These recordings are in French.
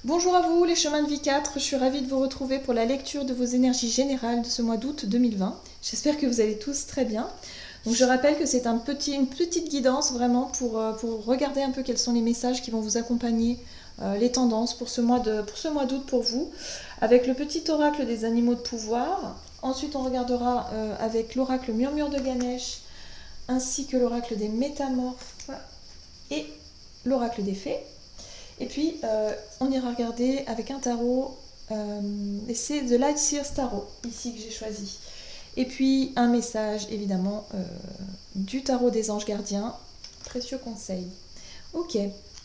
Bonjour à vous les chemins de vie 4, je suis ravie de vous retrouver pour la lecture de vos énergies générales de ce mois d'août 2020. J'espère que vous allez tous très bien. Donc je rappelle que c'est une petite guidance vraiment pour regarder un peu quels sont les messages qui vont vous accompagner, les tendances pour ce mois d'août pour vous, avec le petit oracle des animaux de pouvoir. Ensuite on regardera avec l'oracle murmure de Ganesh, ainsi que l'oracle des métamorphes et l'oracle des fées. Et puis, on ira regarder avec un tarot, et c'est The Light Seers Tarot, ici que j'ai choisi. Et puis, un message, évidemment, du tarot des anges gardiens, précieux conseil. Ok,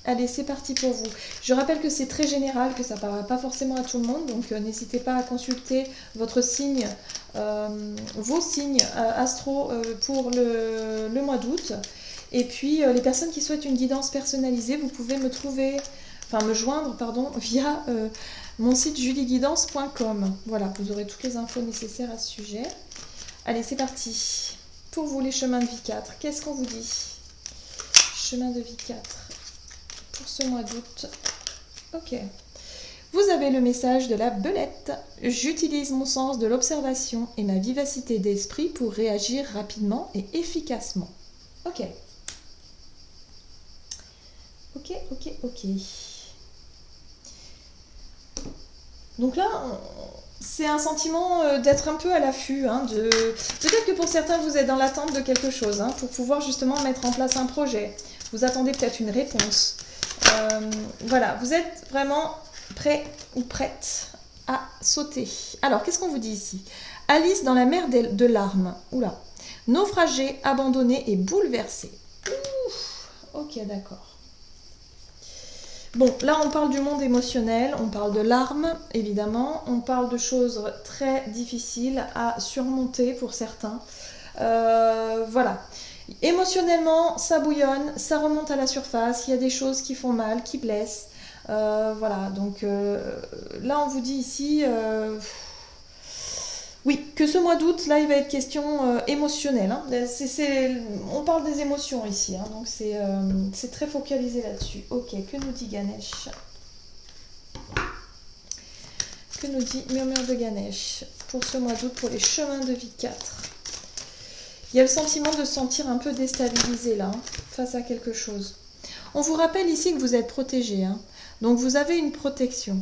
allez, c'est parti pour vous. Je rappelle que c'est très général, que ça ne parlera pas forcément à tout le monde, donc n'hésitez pas à consulter votre signe, vos signes astro pour le mois d'août. Et puis, les personnes qui souhaitent une guidance personnalisée, vous pouvez me joindre, via mon site julieguidance.com. Voilà, vous aurez toutes les infos nécessaires à ce sujet. Allez, c'est parti. Pour vous, les chemins de vie 4, qu'est-ce qu'on vous dit? Chemin de vie 4 pour ce mois d'août. Ok. Vous avez le message de la belette. J'utilise mon sens de l'observation et ma vivacité d'esprit pour réagir rapidement et efficacement. Ok. Ok. Donc là, c'est un sentiment d'être un peu à l'affût. Peut-être que pour certains, vous êtes dans l'attente de quelque chose, pour pouvoir justement mettre en place un projet. Vous attendez peut-être une réponse. Voilà, vous êtes vraiment prêt ou prête à sauter. Alors, qu'est-ce qu'on vous dit ici? Alice dans la mer de larmes. Oula. Naufragée, abandonnée et bouleversée. Ouf. Ok, d'accord. Bon, là on parle du monde émotionnel, on parle de larmes évidemment, on parle de choses très difficiles à surmonter pour certains. Voilà. Émotionnellement, ça bouillonne, ça remonte à la surface, il y a des choses qui font mal, qui blessent. Voilà, donc là on vous dit ici... Oui, que ce mois d'août, là, il va être question émotionnelle. On parle des émotions ici, donc c'est très focalisé là-dessus. Ok, que nous dit Ganesh? Que nous dit Murmure de Ganesh pour ce mois d'août, pour les chemins de vie 4? Il y a le sentiment de se sentir un peu déstabilisé là, face à quelque chose. On vous rappelle ici que vous êtes protégé, donc vous avez une protection.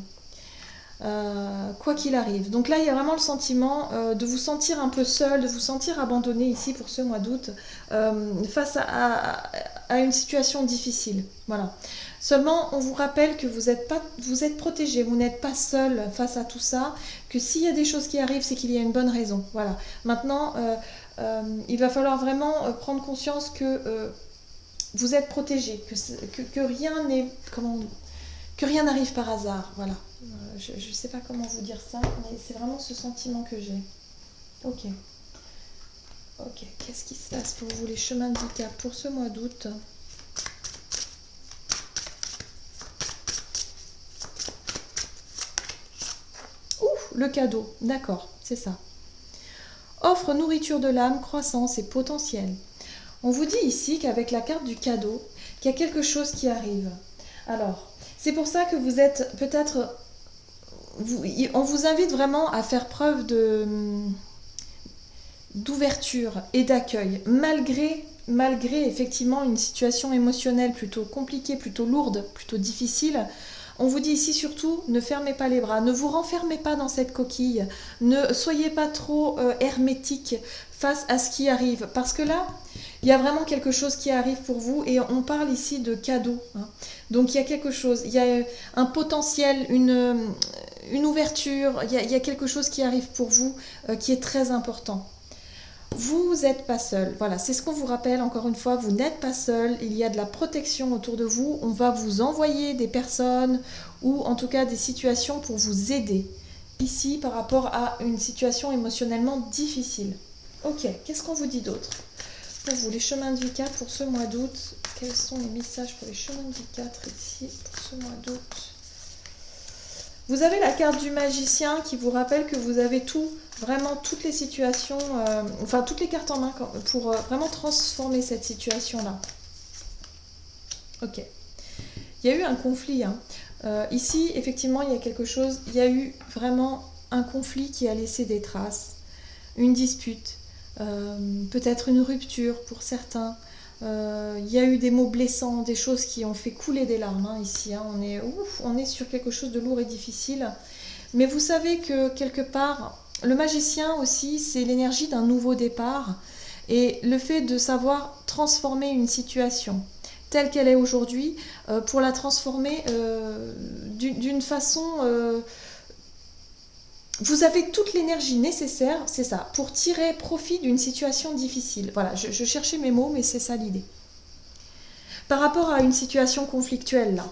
Quoi qu'il arrive. Donc là, il y a vraiment le sentiment de vous sentir un peu seul, de vous sentir abandonné ici pour ce mois d'août, face à une situation difficile. Voilà. Seulement, on vous rappelle que vous êtes protégé, vous n'êtes pas seul face à tout ça, que s'il y a des choses qui arrivent, c'est qu'il y a une bonne raison. Voilà. Maintenant, il va falloir vraiment prendre conscience que vous êtes protégé, que rien n'est... que rien n'arrive par hasard, voilà. Je ne sais pas comment vous dire ça, mais c'est vraiment ce sentiment que j'ai. Ok, qu'est-ce qui se passe pour vous, les chemins de vie pour ce mois d'août? Ouh, le cadeau, d'accord, c'est ça. Offre nourriture de l'âme, croissance et potentiel. On vous dit ici qu'avec la carte du cadeau, qu'il y a quelque chose qui arrive. Alors, c'est pour ça que vous êtes peut-être... on vous invite vraiment à faire preuve d'ouverture et d'accueil, malgré effectivement une situation émotionnelle plutôt compliquée, plutôt lourde, plutôt difficile. On vous dit ici surtout, ne fermez pas les bras, ne vous renfermez pas dans cette coquille, ne soyez pas trop hermétique face à ce qui arrive, parce que là, il y a vraiment quelque chose qui arrive pour vous, et on parle ici de cadeau. Donc il y a quelque chose, il y a un potentiel, une ouverture, il y a quelque chose qui arrive pour vous qui est très important. Vous n'êtes pas seul, voilà, c'est ce qu'on vous rappelle encore une fois, vous n'êtes pas seul, il y a de la protection autour de vous, on va vous envoyer des personnes ou en tout cas des situations pour vous aider ici par rapport à une situation émotionnellement difficile. Ok, qu'est-ce qu'on vous dit d'autre pour vous, les chemins de vie 4 pour ce mois d'août? Quels sont les messages pour les chemins de vie 4 ici pour ce mois d'août? Vous avez la carte du magicien qui vous rappelle que vous avez tout, vraiment toutes les situations, toutes les cartes en main pour vraiment transformer cette situation-là. Ok. Il y a eu un conflit Ici, effectivement, il y a quelque chose, il y a eu vraiment un conflit qui a laissé des traces, une dispute, peut-être une rupture pour certains. Il y a eu des mots blessants, des choses qui ont fait couler des larmes hein, ici. Hein. On est sur quelque chose de lourd et difficile. Mais vous savez que quelque part, le magicien aussi, c'est l'énergie d'un nouveau départ. Et le fait de savoir transformer une situation telle qu'elle est aujourd'hui, pour la transformer d'une façon... vous avez toute l'énergie nécessaire, c'est ça, pour tirer profit d'une situation difficile. Voilà, je cherchais mes mots, mais c'est ça l'idée. Par rapport à une situation conflictuelle, là,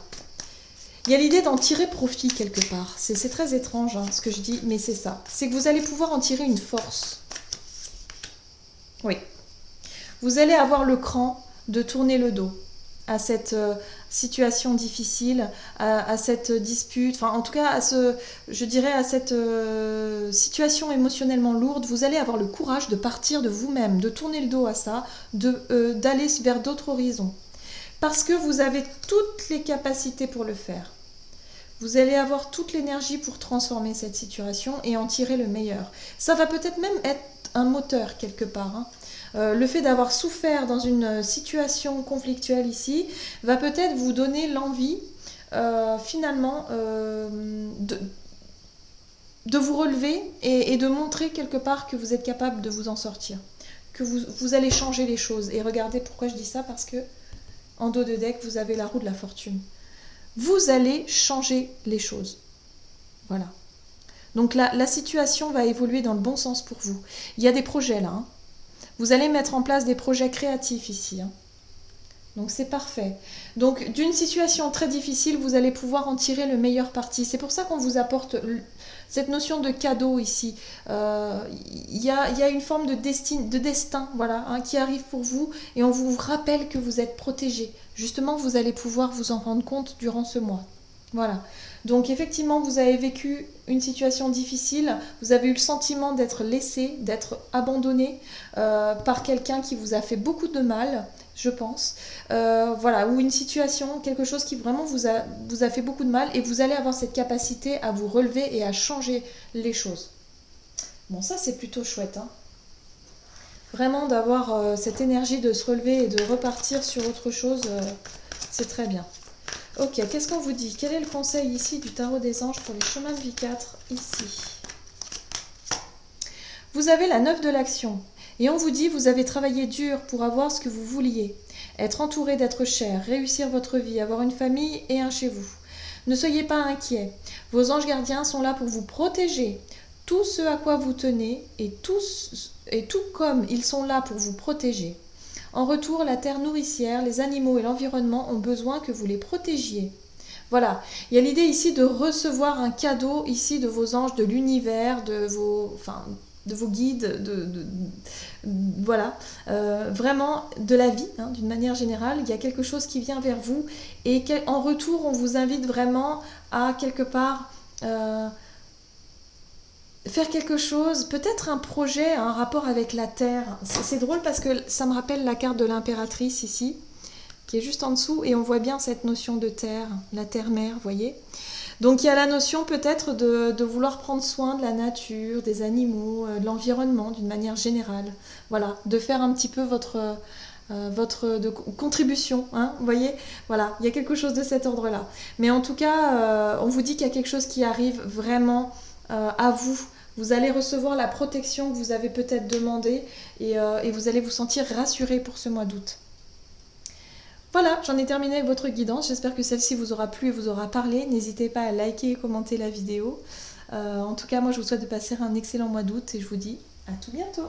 il y a l'idée d'en tirer profit quelque part. C'est très étrange hein, ce que je dis, mais c'est ça. C'est que vous allez pouvoir en tirer une force. Oui. Vous allez avoir le cran de tourner le dos à cette situation difficile, à cette dispute, enfin en tout cas je dirais à cette situation émotionnellement lourde. Vous allez avoir le courage de partir de vous-même, de tourner le dos à ça, d'aller vers d'autres horizons. Parce que vous avez toutes les capacités pour le faire. Vous allez avoir toute l'énergie pour transformer cette situation et en tirer le meilleur. Ça va peut-être même être un moteur quelque part. Hein. Le fait d'avoir souffert dans une situation conflictuelle ici va peut-être vous donner l'envie finalement de vous relever et de montrer quelque part que vous êtes capable de vous en sortir. Que vous allez changer les choses. Et regardez pourquoi je dis ça, parce que en dos de deck, vous avez la roue de la fortune. Vous allez changer les choses. Voilà. Donc la situation va évoluer dans le bon sens pour vous. Il y a des projets là. Hein. Vous allez mettre en place des projets créatifs ici. Hein. Donc c'est parfait. Donc d'une situation très difficile, vous allez pouvoir en tirer le meilleur parti. C'est pour ça qu'on vous apporte cette notion de cadeau ici. Il y a une forme de destin voilà, hein, qui arrive pour vous et on vous rappelle que vous êtes protégé. Justement, vous allez pouvoir vous en rendre compte durant ce mois. Voilà. Donc effectivement, vous avez vécu une situation difficile, vous avez eu le sentiment d'être laissé, d'être abandonné par quelqu'un qui vous a fait beaucoup de mal, je pense. Voilà, ou une situation, quelque chose qui vraiment vous a fait beaucoup de mal et vous allez avoir cette capacité à vous relever et à changer les choses. Bon, ça c'est plutôt chouette. Hein. Vraiment d'avoir cette énergie de se relever et de repartir sur autre chose, c'est très bien. Ok, qu'est-ce qu'on vous dit? Quel est le conseil ici du tarot des anges pour les chemins de vie 4 ici? Vous avez la 9 de l'action et on vous dit vous avez travaillé dur pour avoir ce que vous vouliez. Être entouré d'êtres chers, réussir votre vie, avoir une famille et un chez vous. Ne soyez pas inquiets. Vos anges gardiens sont là pour vous protéger. Tout ce à quoi vous tenez et tout comme ils sont là pour vous protéger. En retour, la terre nourricière, les animaux et l'environnement ont besoin que vous les protégiez. Voilà, il y a l'idée ici de recevoir un cadeau ici de vos anges, de l'univers, de vos guides, voilà, vraiment de la vie, hein, d'une manière générale. Il y a quelque chose qui vient vers vous et en retour, on vous invite vraiment à quelque part... faire quelque chose, peut-être un projet, un rapport avec la Terre. C'est drôle parce que ça me rappelle la carte de l'impératrice ici, qui est juste en dessous, et on voit bien cette notion de terre, la terre-mère, vous voyez. Donc il y a la notion peut-être de vouloir prendre soin de la nature, des animaux, de l'environnement d'une manière générale. Voilà, de faire un petit peu votre contribution, hein, vous voyez, voilà, il y a quelque chose de cet ordre-là. Mais en tout cas, on vous dit qu'il y a quelque chose qui arrive vraiment à vous. Vous allez recevoir la protection que vous avez peut-être demandée et vous allez vous sentir rassuré pour ce mois d'août. Voilà, j'en ai terminé avec votre guidance. J'espère que celle-ci vous aura plu et vous aura parlé. N'hésitez pas à liker et commenter la vidéo. En tout cas, moi, je vous souhaite de passer un excellent mois d'août et je vous dis à tout bientôt.